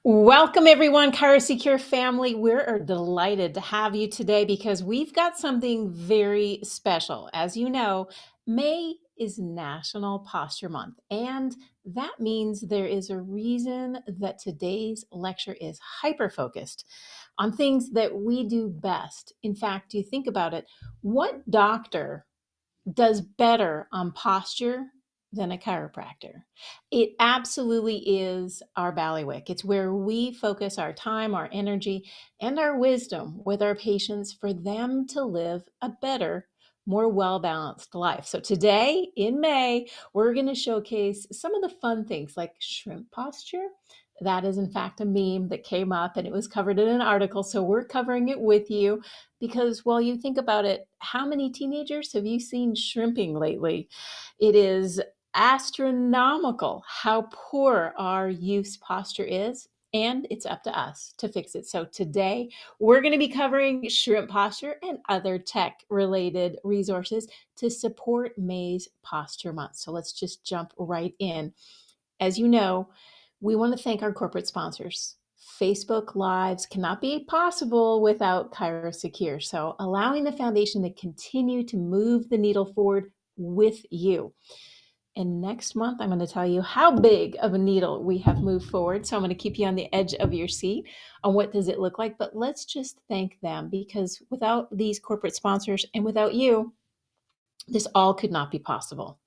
Welcome everyone, ChiroSecure family. We're delighted to have you today because we've got something very special. As you know, May is National Posture Month, and that means there is a reason that today's lecture is hyper-focused on things that we do best. In fact, you think about it, what doctor does better on posture than a chiropractor? It absolutely is our ballywick. It's where we focus our time, our energy, and our wisdom with our patients for them to live a better, more well-balanced life. So today in May, we're going to showcase some of the fun things like shrimp posture. That is in fact a meme that came up and it was covered in an article. So we're covering it with you because while you think about it, how many teenagers have you seen shrimping lately? It is astronomical how poor our youth's posture is, and it's up to us to fix it. So today we're going to be covering shrimp posture and other tech related resources to support May's Posture Month. So let's just jump right in. As you know, we want to thank our corporate sponsors. Facebook Lives cannot be possible without ChiroSecure. So allowing the foundation to continue to move the needle forward with you. And next month, I'm going to tell you how big of a needle we have moved forward. So I'm going to keep you on the edge of your seat on what does it look like. But let's just thank them because without these corporate sponsors and without you, this all could not be possible.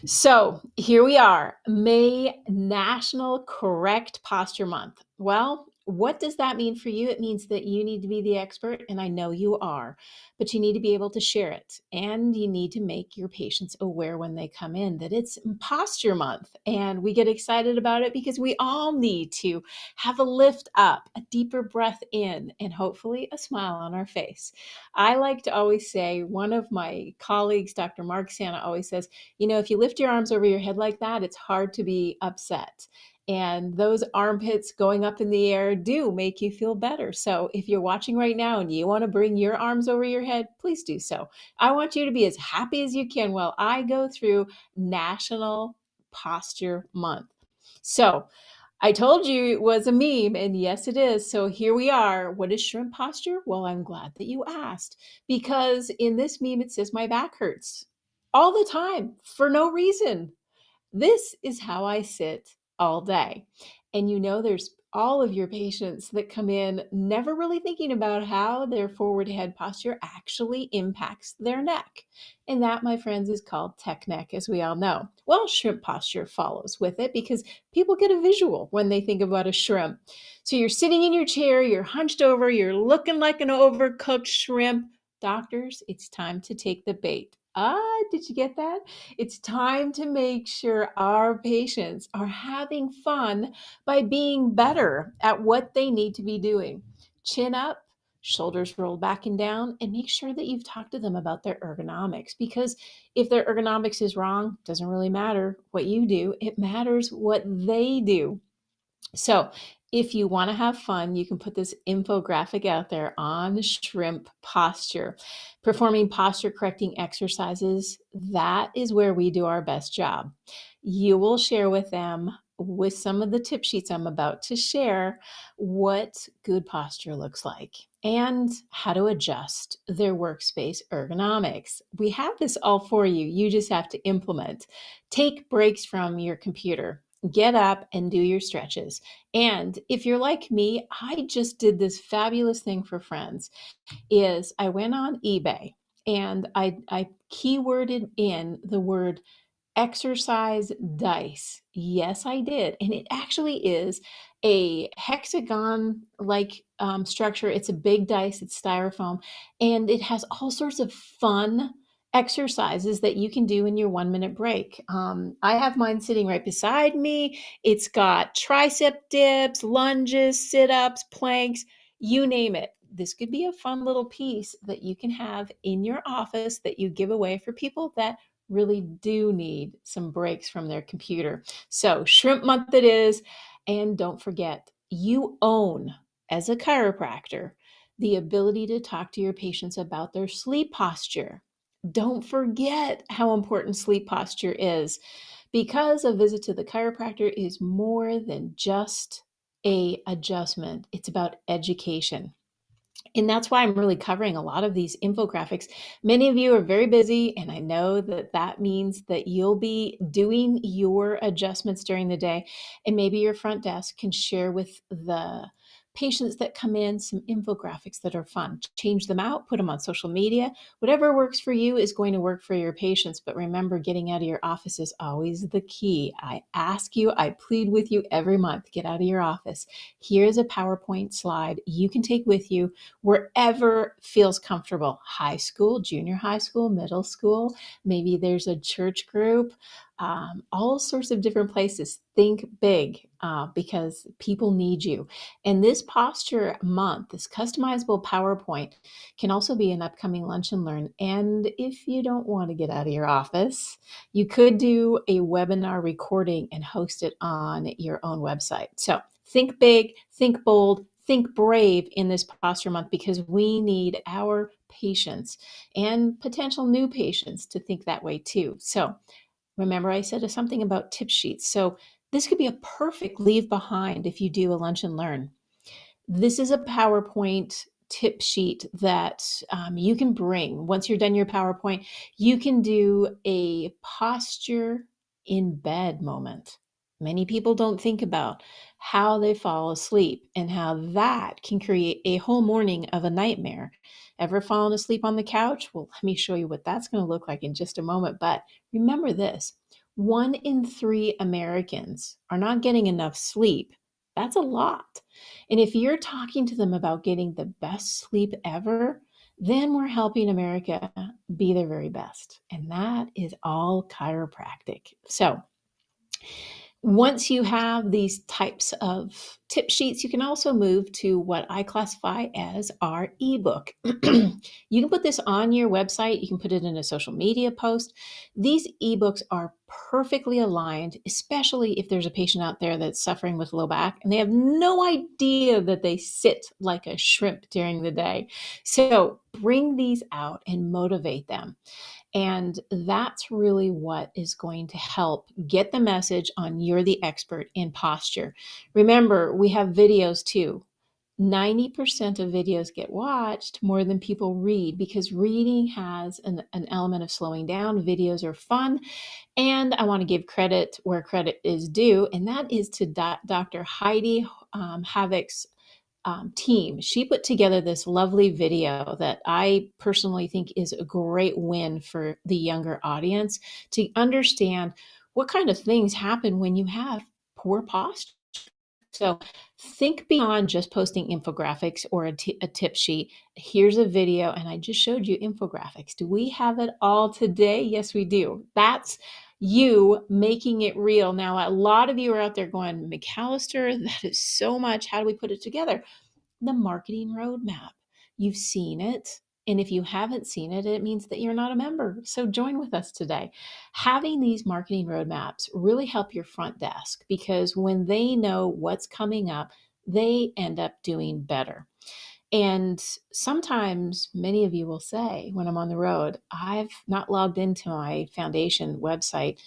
So here we are, May National Correct Posture Month. Well, what does that mean for you? It means that you need to be the expert, and I know you are, but you need to be able to share it. And you need to make your patients aware when they come in that it's Posture Month. And we get excited about it because we all need to have a lift up, a deeper breath in, and hopefully a smile on our face. I like to always say, one of my colleagues, Dr. Mark Santa, always says, you know, if you lift your arms over your head like that, it's hard to be upset. And those armpits going up in the air do make you feel better. So if you're watching right now and you want to bring your arms over your head, please do so. I want you to be as happy as you can while I go through National Posture Month. So I told you it was a meme, and yes, it is. So here we are. What is shrimp posture? Well, I'm glad that you asked, because in this meme, it says my back hurts all the time for no reason. This is how I sit all day. And you know, there's all of your patients that come in never really thinking about how their forward head posture actually impacts their neck. And that, my friends, is called tech neck, as we all know. Well, shrimp posture follows with it because people get a visual when they think about a shrimp. So you're sitting in your chair, you're hunched over, you're looking like an overcooked shrimp. Doctors, it's time to take the bait. Did you get that? It's time to make sure our patients are having fun by being better at what they need to be doing. Chin up, shoulders rolled back and down, and make sure that you've talked to them about their ergonomics, because if their ergonomics is wrong, it doesn't really matter what you do. It matters what they do. So if you want to have fun, you can put this infographic out there on shrimp posture. Performing posture correcting exercises, that is where we do our best job. You will share with them, with some of the tip sheets I'm about to share, what good posture looks like and how to adjust their workspace ergonomics. We have this all for you. You just have to implement. Take breaks from your computer. Get up and do your stretches. And if you're like me, I just did this fabulous thing for friends. Is I went on eBay and I keyworded in the word exercise dice. Yes, I did. And it actually is a hexagon like structure. It's a big dice, it's styrofoam, and it has all sorts of fun exercises that you can do in your 1 minute break. I have mine sitting right beside me. It's got tricep dips, lunges, sit ups, planks, you name it. This could be a fun little piece that you can have in your office that you give away for people that really do need some breaks from their computer. So shrimp month it is. And don't forget, you own, as a chiropractor, the ability to talk to your patients about their sleep posture. Don't forget how important sleep posture is, because a visit to the chiropractor is more than just a adjustment. It's about education. And that's why I'm really covering a lot of these infographics. Many of you are very busy, and I know that that means that you'll be doing your adjustments during the day. And maybe your front desk can share with the patients that come in some infographics that are fun. Change them out, put them on social media. Whatever works for you is going to work for your patients. But remember, getting out of your office is always the key. I ask you, I plead with you every month, get out of your office. Here's a PowerPoint slide you can take with you wherever feels comfortable. High school, junior high school, middle school, maybe there's a church group, all sorts of different places. Think big because people need you. And this posture month, this customizable PowerPoint, can also be an upcoming lunch and learn. And if you don't want to get out of your office, you could do a webinar recording and host it on your own website. So think big, think bold, think brave in this posture month because we need our patients and potential new patients to think that way too. So remember, I said something about tip sheets. So this could be a perfect leave behind if you do a lunch and learn. This is a PowerPoint tip sheet that you can bring. Once you're done your PowerPoint, you can do a posture in bed moment. Many people don't think about how they fall asleep and how that can create a whole morning of a nightmare. Ever fallen asleep on the couch? Well, let me show you what that's going to look like in just a moment. But remember this, 1 in 3 Americans are not getting enough sleep. That's a lot. And if you're talking to them about getting the best sleep ever, then we're helping America be their very best. And that is all chiropractic. So once you have these types of tip sheets, you can also move to what I classify as our ebook. You can put this on your website, you can put it in a social media post. These ebooks are perfectly aligned, especially if there's a patient out there that's suffering with low back and they have no idea that they sit like a shrimp during the day. So bring these out and motivate them. And that's really what is going to help get the message on you're the expert in posture. Remember, we have videos too. 90% of videos get watched more than people read because reading has an element of slowing down. Videos are fun. And I want to give credit where credit is due, and that is to Dr. Heidi Havoc's team. She put together this lovely video that I personally think is a great win for the younger audience to understand what kind of things happen when you have poor posture. So think beyond just posting infographics or a tip sheet. Here's a video, and I just showed you infographics. Do we have it all today? Yes, we do. That's you making it real. Now, a lot of you are out there going, McAllister, that is so much. How do we put it together? The marketing roadmap. You've seen it. And if you haven't seen it, it means that you're not a member. So join with us today. Having these marketing roadmaps really help your front desk because when they know what's coming up, they end up doing better. And sometimes many of you will say, when I'm on the road, I've not logged into my foundation website.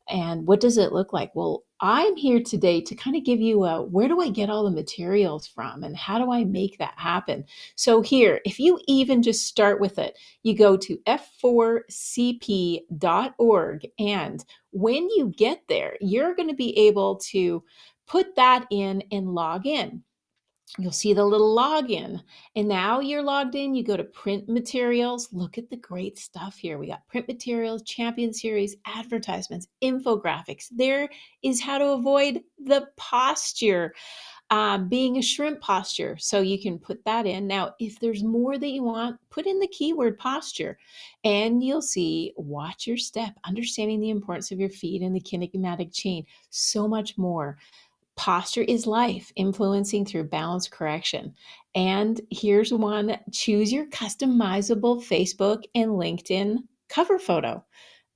And what does it look like? Well, I'm here today to kind of give you a where do I get all the materials from and how do I make that happen? So, here, if you even just start with it, you go to f4cp.org. And when you get there, you're going to be able to put that in and log in. You'll see the little login. And now you're logged in. You go to print materials. Look at the great stuff here. We got print materials, champion series, advertisements, infographics. There is how to avoid the posture, being a shrimp posture. So you can put that in. Now, if there's more that you want, put in the keyword posture and you'll see watch your step, understanding the importance of your feet and the kinematic chain, so much more. Posture is life, influencing through balance correction. And here's one, choose your customizable Facebook and LinkedIn cover photo.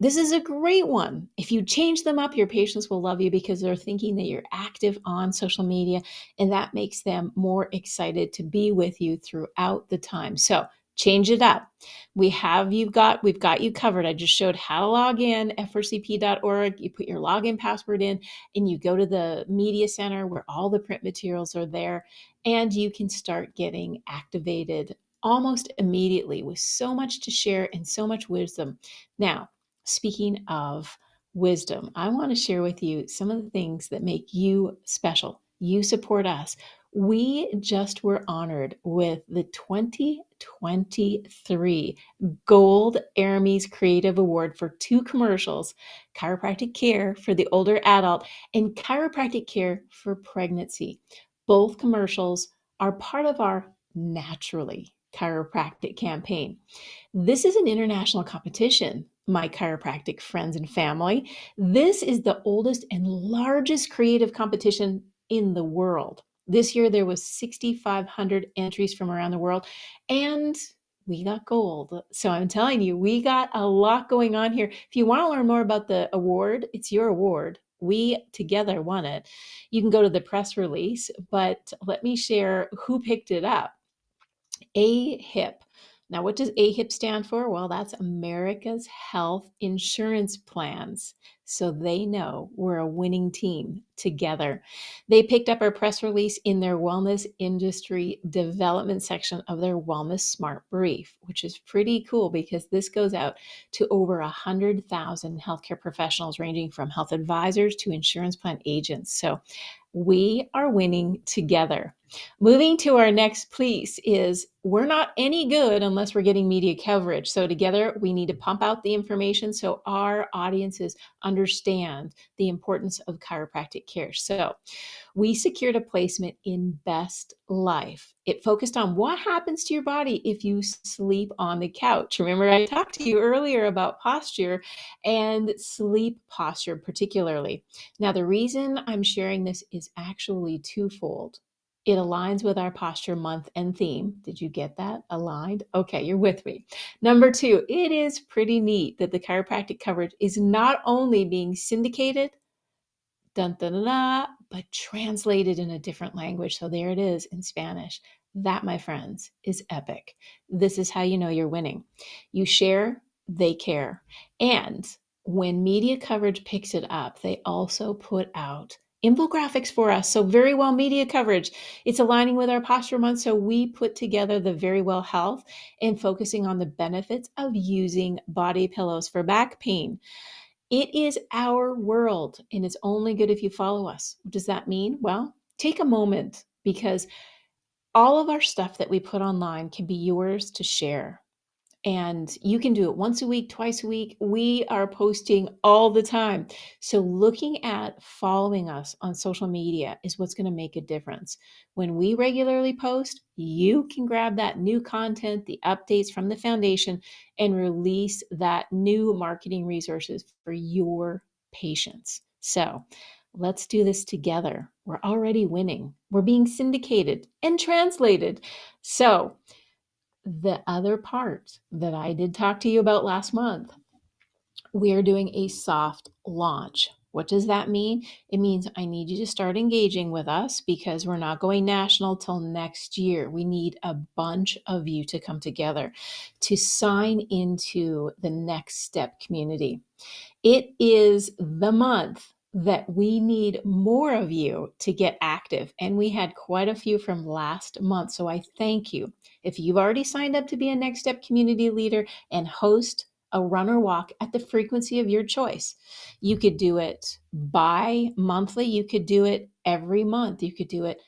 This is a great one. If you change them up, your patients will love you because they're thinking that you're active on social media, and that makes them more excited to be with you throughout the time. So Change it up. We've got you covered. I just showed how to log in, f4cp.org. You put your login password in and you go to the media center where all the print materials are there, and you can start getting activated almost immediately with so much to share and so much wisdom. Now, speaking of wisdom, I want to share with you some of the things that make you special. You support us. We just were honored with the 2023 Gold Aramis Creative Award for two commercials, Chiropractic Care for the older adult and Chiropractic Care for pregnancy. Both commercials are part of our Naturally Chiropractic campaign. This is an international competition, my chiropractic friends and family. This is the oldest and largest creative competition in the world. This year there was 6,500 entries from around the world, and we got gold. So I'm telling you, we got a lot going on here. If you want to learn more about the award, it's your award. We together won it. You can go to the press release, but let me share who picked it up. AHIP. Now, what does AHIP stand for? Well, that's America's Health Insurance Plans. So they know we're a winning team together. They picked up our press release in their wellness industry development section of their Wellness Smart Brief, which is pretty cool because this goes out to over 100,000 healthcare professionals, ranging from health advisors to insurance plan agents. So we are winning together. Moving to our next piece is we're not any good unless we're getting media coverage. So together we need to pump out the information so our audiences understand the importance of chiropractic care. So we secured a placement in Best Life. It focused on what happens to your body if you sleep on the couch. Remember, I talked to you earlier about posture and sleep posture particularly. Now, the reason I'm sharing this is actually twofold. It aligns with our posture month and theme. Did you get that? Aligned? Okay, you're with me. Number two, it is pretty neat that the chiropractic coverage is not only being syndicated, dun, dun, dun, dun, but translated in a different language. So there it is in Spanish. That, my friends, is epic. This is how you know you're winning. You share, they care. And when media coverage picks it up, they also put out infographics for us. So very well media coverage. It's aligning with our posture month. So we put together the Very Well Health and focusing on the benefits of using body pillows for back pain. It is our world, and it's only good if you follow us. What does that mean? Well, take a moment because all of our stuff that we put online can be yours to share. And you can do it once a week, twice a week. We are posting all the time. So, looking at following us on social media is what's going to make a difference. When we regularly post, you can grab that new content, the updates from the foundation, and release that new marketing resources for your patients. So, let's do this together. We're already winning, we're being syndicated and translated. So, the other part that I did talk to you about last month, we are doing a soft launch. What does that mean? It means I need you to start engaging with us because we're not going national till next year. We need a bunch of you to come together to sign into the Next Step community. It is the month that we need more of you to get active. And we had quite a few from last month. So I thank you. If you've already signed up to be a Next Step community leader and host a run or walk at the frequency of your choice, you could do it bi-monthly. You could do it every month. You could do it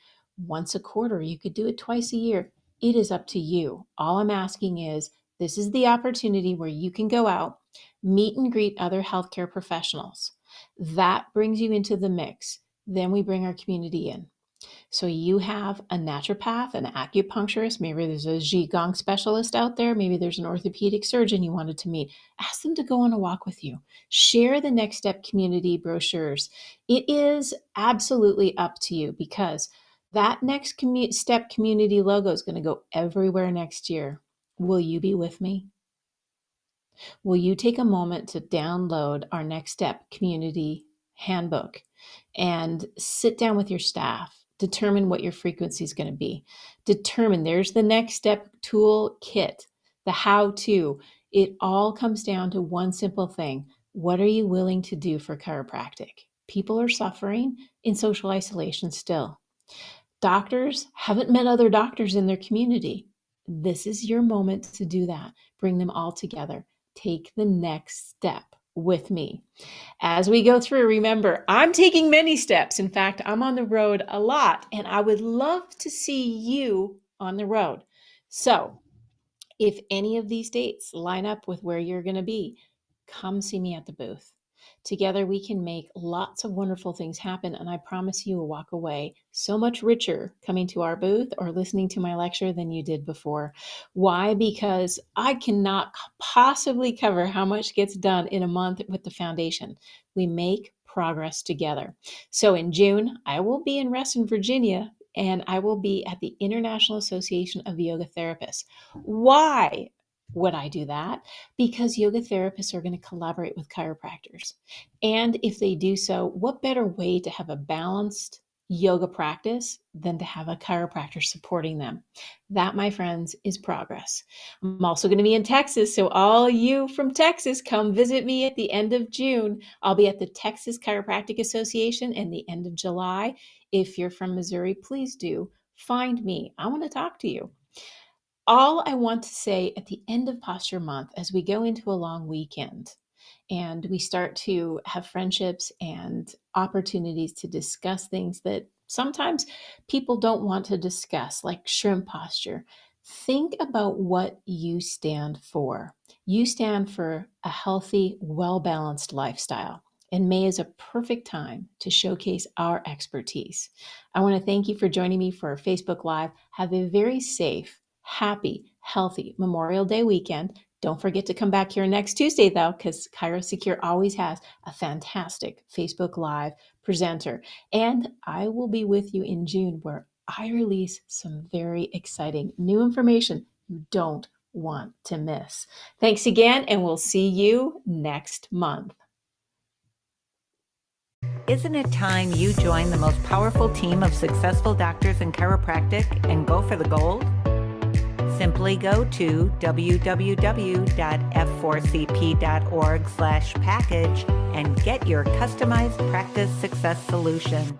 once a quarter. You could do it twice a year. It is up to you. All I'm asking is this is the opportunity where you can go out, meet and greet other healthcare professionals. That brings you into the mix. Then we bring our community in. So you have a naturopath, an acupuncturist, maybe there's a Qigong specialist out there, maybe there's an orthopedic surgeon you wanted to meet. Ask them to go on a walk with you. Share the Next Step community brochures. It is absolutely up to you because that Next Step community logo is going to go everywhere next year. Will you be with me? Will you take a moment to download our Next Step community handbook and sit down with your staff? Determine what your frequency is going to be. Determine there's the Next Step tool kit. the how-to. It all comes down to one simple thing. What are you willing to do for chiropractic? People are suffering in social isolation still. Doctors haven't met other doctors in their community. This is your moment to do that. Bring them all together. Take the next step with me. As we go through, remember, I'm taking many steps. In fact, I'm on the road a lot, and I would love to see you on the road. So, if any of these dates line up with where you're going to be, come see me at the booth. Together, we can make lots of wonderful things happen, and I promise you will walk away so much richer coming to our booth or listening to my lecture than you did before. Why? Because I cannot possibly cover how much gets done in a month with the foundation. We make progress together. So in June, I will be in Reston, Virginia, and I will be at the International Association of Yoga Therapists. Why would I do that? Because yoga therapists are going to collaborate with chiropractors. And if they do so, what better way to have a balanced yoga practice than to have a chiropractor supporting them? That, my friends, is progress. I'm also going to be in Texas, so all you from Texas, come visit me at the end of June. I'll be at the Texas Chiropractic Association in the end of July. If you're from Missouri, please do find me. I want to talk to you. All I want to say at the end of Posture Month, as we go into a long weekend and we start to have friendships and opportunities to discuss things that sometimes people don't want to discuss, like shrimp posture, think about what you stand for. You stand for a healthy, well-balanced lifestyle. And May is a perfect time to showcase our expertise. I want to thank you for joining me for our Facebook Live. Have a very safe, happy, healthy Memorial Day weekend. Don't forget to come back here next Tuesday, though, because ChiroSecure always has a fantastic Facebook Live presenter. And I will be with you in June, where I release some very exciting new information you don't want to miss. Thanks again, and we'll see you next month. Isn't it time you join the most powerful team of successful doctors in chiropractic and go for the gold? Simply go to www.f4cp.org/package and get your customized practice success solution.